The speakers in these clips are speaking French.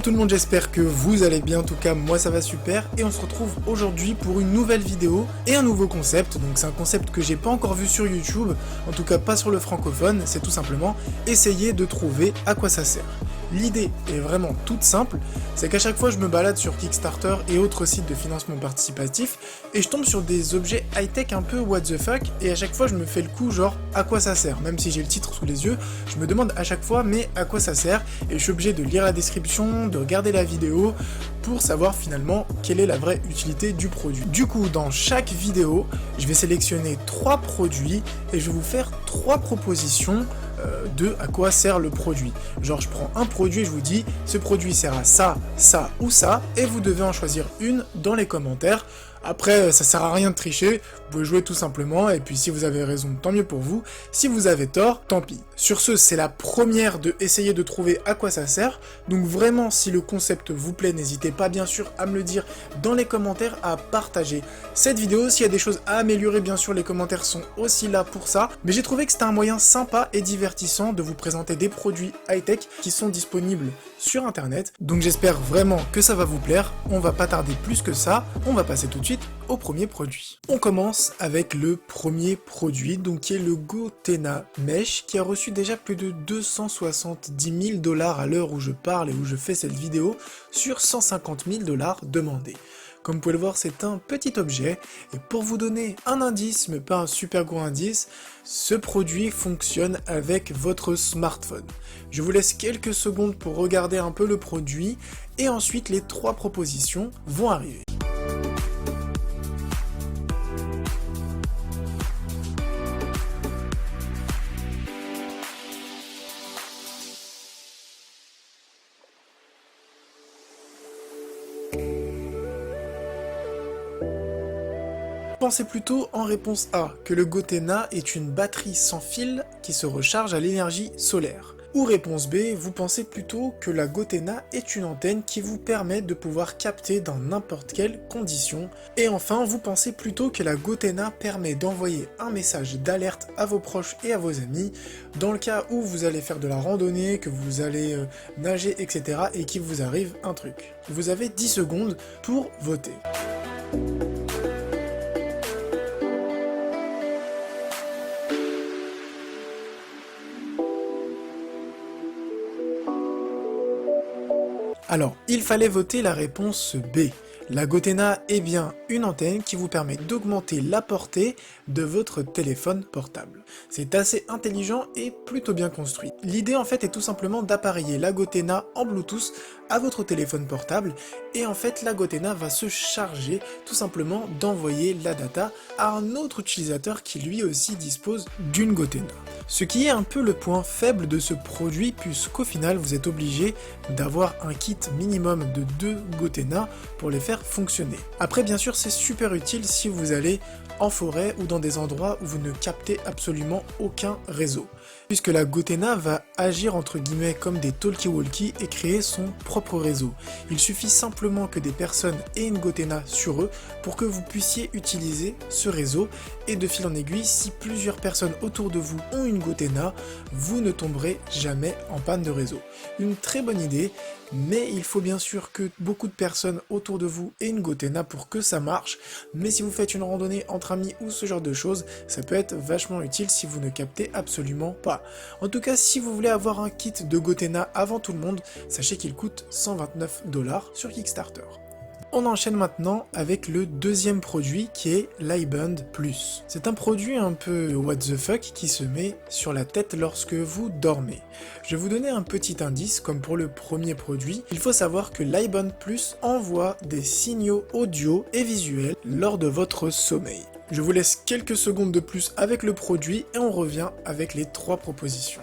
Hello tout le monde, j'espère que vous allez bien, en tout cas moi ça va super et on se retrouve aujourd'hui pour une nouvelle vidéo et un nouveau concept. Donc c'est un concept que j'ai pas encore vu sur YouTube, en tout cas pas sur le francophone, c'est tout simplement essayer de trouver à quoi ça sert. L'idée est vraiment toute simple, c'est qu'à chaque fois je me balade sur Kickstarter et autres sites de financement participatif et je tombe sur des objets high-tech un peu what the fuck et à chaque fois je me fais le coup genre à quoi ça sert. Même si j'ai le titre sous les yeux, je me demande à chaque fois mais à quoi ça sert et je suis obligé de lire la description, de regarder la vidéo pour savoir finalement quelle est la vraie utilité du produit. Du coup dans chaque vidéo, je vais sélectionner 3 produits et je vais vous faire 3 propositions de à quoi sert le produit. Genre je prends un produit et je vous dis ce produit sert à ça, ça ou ça et vous devez en choisir une dans les commentaires. Après ça sert à rien de tricher, vous pouvez jouer tout simplement et puis si vous avez raison tant mieux pour vous, si vous avez tort tant pis. Sur ce c'est la première de essayer de trouver à quoi ça sert, donc vraiment si le concept vous plaît n'hésitez pas bien sûr à me le dire dans les commentaires, à partager cette vidéo. S'il y a des choses à améliorer bien sûr les commentaires sont aussi là pour ça, mais j'ai trouvé que c'était un moyen sympa et divertissant de vous présenter des produits high-tech qui sont disponibles sur internet, donc j'espère vraiment que ça va vous plaire. On va pas tarder plus que ça, on va passer tout de suite au premier produit. On commence avec le premier produit, donc qui est le Gotenna Mesh, qui a reçu déjà plus de 270 000 $ à l'heure où je parle et où je fais cette vidéo, sur 150 000 $ demandés. Comme vous pouvez le voir, c'est un petit objet, et pour vous donner un indice, mais pas un super gros indice, ce produit fonctionne avec votre smartphone. Je vous laisse quelques secondes pour regarder un peu le produit, et ensuite les 3 propositions vont arriver. Pensez plutôt en réponse A que le Gotenna est une batterie sans fil qui se recharge à l'énergie solaire. Ou réponse B, vous pensez plutôt que la Gotenna est une antenne qui vous permet de pouvoir capter dans n'importe quelle condition. Et enfin, vous pensez plutôt que la Gotenna permet d'envoyer un message d'alerte à vos proches et à vos amis dans le cas où vous allez faire de la randonnée, que vous allez nager, etc. et qu'il vous arrive un truc. Vous avez 10 secondes pour voter. Alors, il fallait voter la réponse B. La Gotenna est bien une antenne qui vous permet d'augmenter la portée de votre téléphone portable. C'est assez intelligent et plutôt bien construit. L'idée en fait est tout simplement d'appareiller la Gotenna en Bluetooth à votre téléphone portable et en fait la Gotenna va se charger tout simplement d'envoyer la data à un autre utilisateur qui lui aussi dispose d'une Gotenna. Ce qui est un peu le point faible de ce produit puisqu'au final vous êtes obligé d'avoir un kit minimum de 2 Gotenna pour les faire fonctionner. Après bien sûr c'est super utile si vous allez en forêt ou dans des endroits où vous ne captez absolument aucun réseau, puisque la Gotenna va agir entre guillemets comme des talkie-walkie et créer son propre réseau. Il suffit simplement que des personnes aient une Gotenna sur eux pour que vous puissiez utiliser ce réseau et de fil en aiguille, si plusieurs personnes autour de vous ont une Gotenna, vous ne tomberez jamais en panne de réseau. Une très bonne idée, mais il faut bien sûr que beaucoup de personnes autour de vous aient une Gotenna pour que ça marche, mais si vous faites une randonnée entre amis ou ce genre de choses, ça peut être vachement utile si vous ne captez absolument pas. En tout cas, si vous voulez avoir un kit de Gotenna avant tout le monde, sachez qu'il coûte 129 $ sur Kickstarter. On enchaîne maintenant avec le deuxième produit qui est l'iBand Plus. C'est un produit un peu what the fuck qui se met sur la tête lorsque vous dormez. Je vais vous donner un petit indice comme pour le premier produit. Il faut savoir que l'iBand Plus envoie des signaux audio et visuels lors de votre sommeil. Je vous laisse quelques secondes de plus avec le produit et on revient avec les 3 propositions.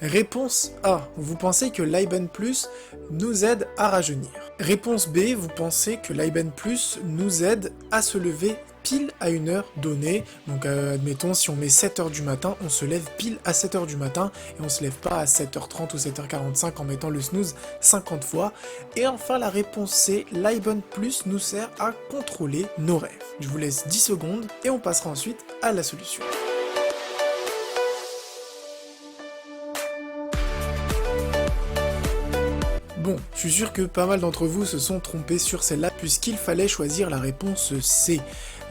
Réponse A, vous pensez que l'iBand Plus nous aide à rajeunir. Réponse B, vous pensez que l'iBand Plus nous aide à se lever pile à une heure donnée. Donc admettons, si on met 7h du matin, on se lève pile à 7h du matin et on se lève pas à 7h30 ou 7h45 en mettant le snooze 50 fois. Et enfin la réponse C, l'iBand Plus nous sert à contrôler nos rêves. Je vous laisse 10 secondes et on passera ensuite à la solution. Bon, je suis sûr que pas mal d'entre vous se sont trompés sur celle-là puisqu'il fallait choisir la réponse C.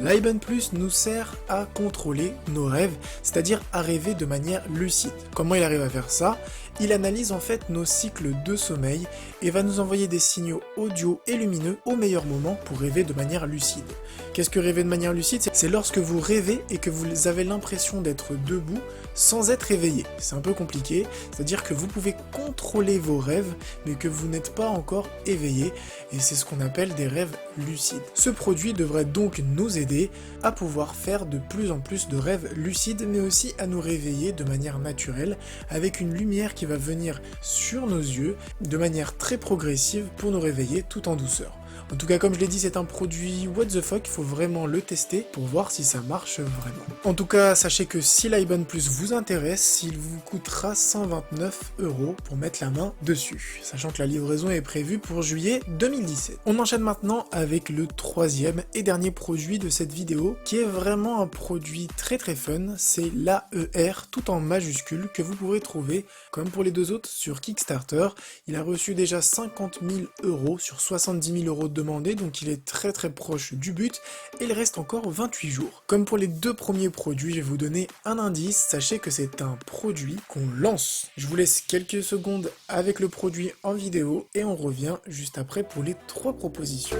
L'Iban Plus nous sert à contrôler nos rêves, c'est-à-dire à rêver de manière lucide. Comment il arrive à faire ça? Il analyse en fait nos cycles de sommeil et va nous envoyer des signaux audio et lumineux au meilleur moment pour rêver de manière lucide. Qu'est-ce que rêver de manière lucide? C'est lorsque vous rêvez et que vous avez l'impression d'être debout sans être éveillé. C'est un peu compliqué, c'est-à-dire que vous pouvez contrôler vos rêves mais que vous n'êtes pas encore éveillé et c'est ce qu'on appelle des rêves lucides. Ce produit devrait donc nous aider à pouvoir faire de plus en plus de rêves lucides mais aussi à nous réveiller de manière naturelle avec une lumière qui va venir sur nos yeux de manière très progressive pour nous réveiller tout en douceur. En tout cas, comme je l'ai dit, c'est un produit what the fuck, il faut vraiment le tester pour voir si ça marche vraiment. En tout cas, sachez que si l'Iban Plus vous intéresse, il vous coûtera 129 € pour mettre la main dessus, sachant que la livraison est prévue pour juillet 2017. On enchaîne maintenant avec le troisième et dernier produit de cette vidéo, qui est vraiment un produit très fun, c'est l'AER tout en majuscule que vous pourrez trouver, comme pour les deux autres, sur Kickstarter. Il a reçu déjà 50 000 € sur 70 000 € demandé, donc il est très proche du but et il reste encore 28 jours. Comme pour les deux premiers produits, je vais vous donner un indice, sachez que c'est un produit qu'on lance. Je vous laisse quelques secondes avec le produit en vidéo et on revient juste après pour les trois propositions.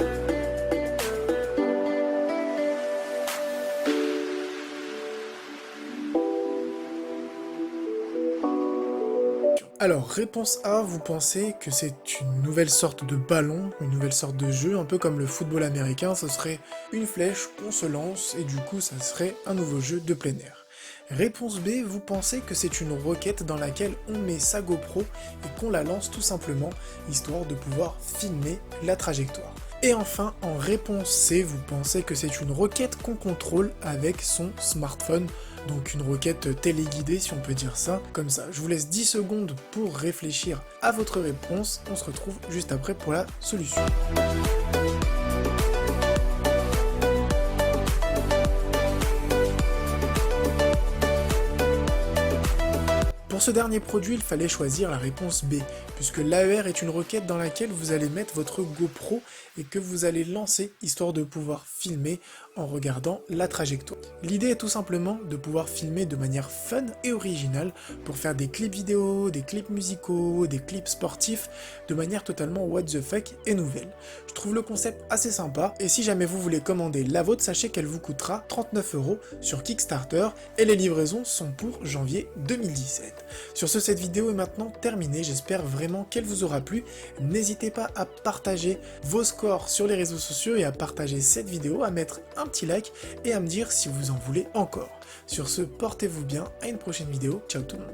Alors, réponse A, vous pensez que c'est une nouvelle sorte de ballon, une nouvelle sorte de jeu, un peu comme le football américain, ce serait une flèche qu'on se lance et du coup ça serait un nouveau jeu de plein air. Réponse B, vous pensez que c'est une roquette dans laquelle on met sa GoPro et qu'on la lance tout simplement, histoire de pouvoir filmer la trajectoire. Et enfin, en réponse C, vous pensez que c'est une roquette qu'on contrôle avec son smartphone, donc une roquette téléguidée si on peut dire ça, comme ça. Je vous laisse 10 secondes pour réfléchir à votre réponse, on se retrouve juste après pour la solution. Pour ce dernier produit, il fallait choisir la réponse B, puisque l'AER est une roquette dans laquelle vous allez mettre votre GoPro et que vous allez lancer, histoire de pouvoir filmer en regardant la trajectoire. L'idée est tout simplement de pouvoir filmer de manière fun et originale pour faire des clips vidéo, des clips musicaux, des clips sportifs, de manière totalement what the fuck et nouvelle. Je trouve le concept assez sympa, et si jamais vous voulez commander la vôtre, sachez qu'elle vous coûtera 39 € sur Kickstarter, et les livraisons sont pour janvier 2017. Sur ce, cette vidéo est maintenant terminée, j'espère vraiment qu'elle vous aura plu. N'hésitez pas à partager vos scores sur les réseaux sociaux et à partager cette vidéo, à mettre un petit like et à me dire si vous en voulez encore. Sur ce, portez-vous bien, à une prochaine vidéo, ciao tout le monde.